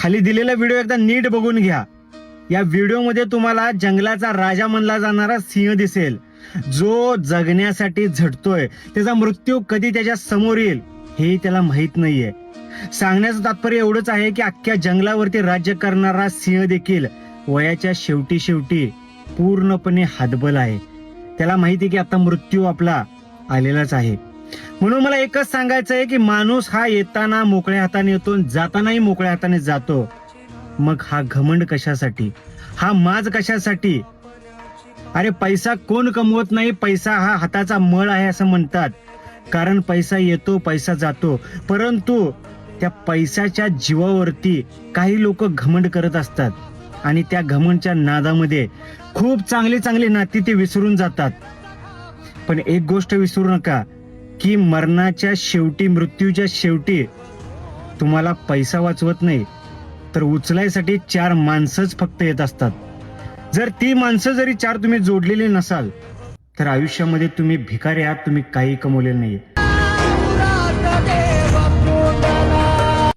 खाली दिलेला व्हिडिओ एकदा नीट बघून घ्या. या व्हिडिओमध्ये तुम्हाला जंगलाचा राजा म्हणला जाणारा सिंह दिसेल, जो जगण्यासाठी झटतोय. त्याचा मृत्यू कधी त्याच्या समोर येईल हे त्याला माहित नाहीये. सांगण्याचं तात्पर्य एवढंच आहे की अख्ख्या जंगलावरती राज्य करणारा सिंह देखील वयाच्या शेवटी पूर्णपणे हतबल आहे. त्याला माहिती की आता मृत्यू आपला आलेलाच आहे. म्हणून मला एकच सांगायचं आहे की माणूस हा येताना मोकळ्या हाताने येतो, जातानाही मोकळ्या हाताने जातो. मग हा घमंड कशासाठी, हा माज कशासाठी? अरे पैसा कोण कमवत नाही, पैसा हा हाताचा मळ आहे असं म्हणतात. कारण पैसा येतो, पैसा जातो, परंतु त्या पैशाच्या जीवावरती काही लोक घमंड करत असतात आणि त्या घमंडच्या नादामध्ये खूप चांगली नाती ते विसरून जातात. पण एक गोष्ट विसरू नका की मरणाच्या शेवटी, मृत्यूच्या शेवटी तुम्हाला पैसा वाचवत नाही, तर उचलायसाठी 4 माणसंच फक्त येत असतात. जर ती माणसं जरी 4 तुम्ही जोडलेली नसाल तर आयुष्यामध्ये तुम्ही भिकारी आहात, तुम्ही काही कमवलेलं नाही.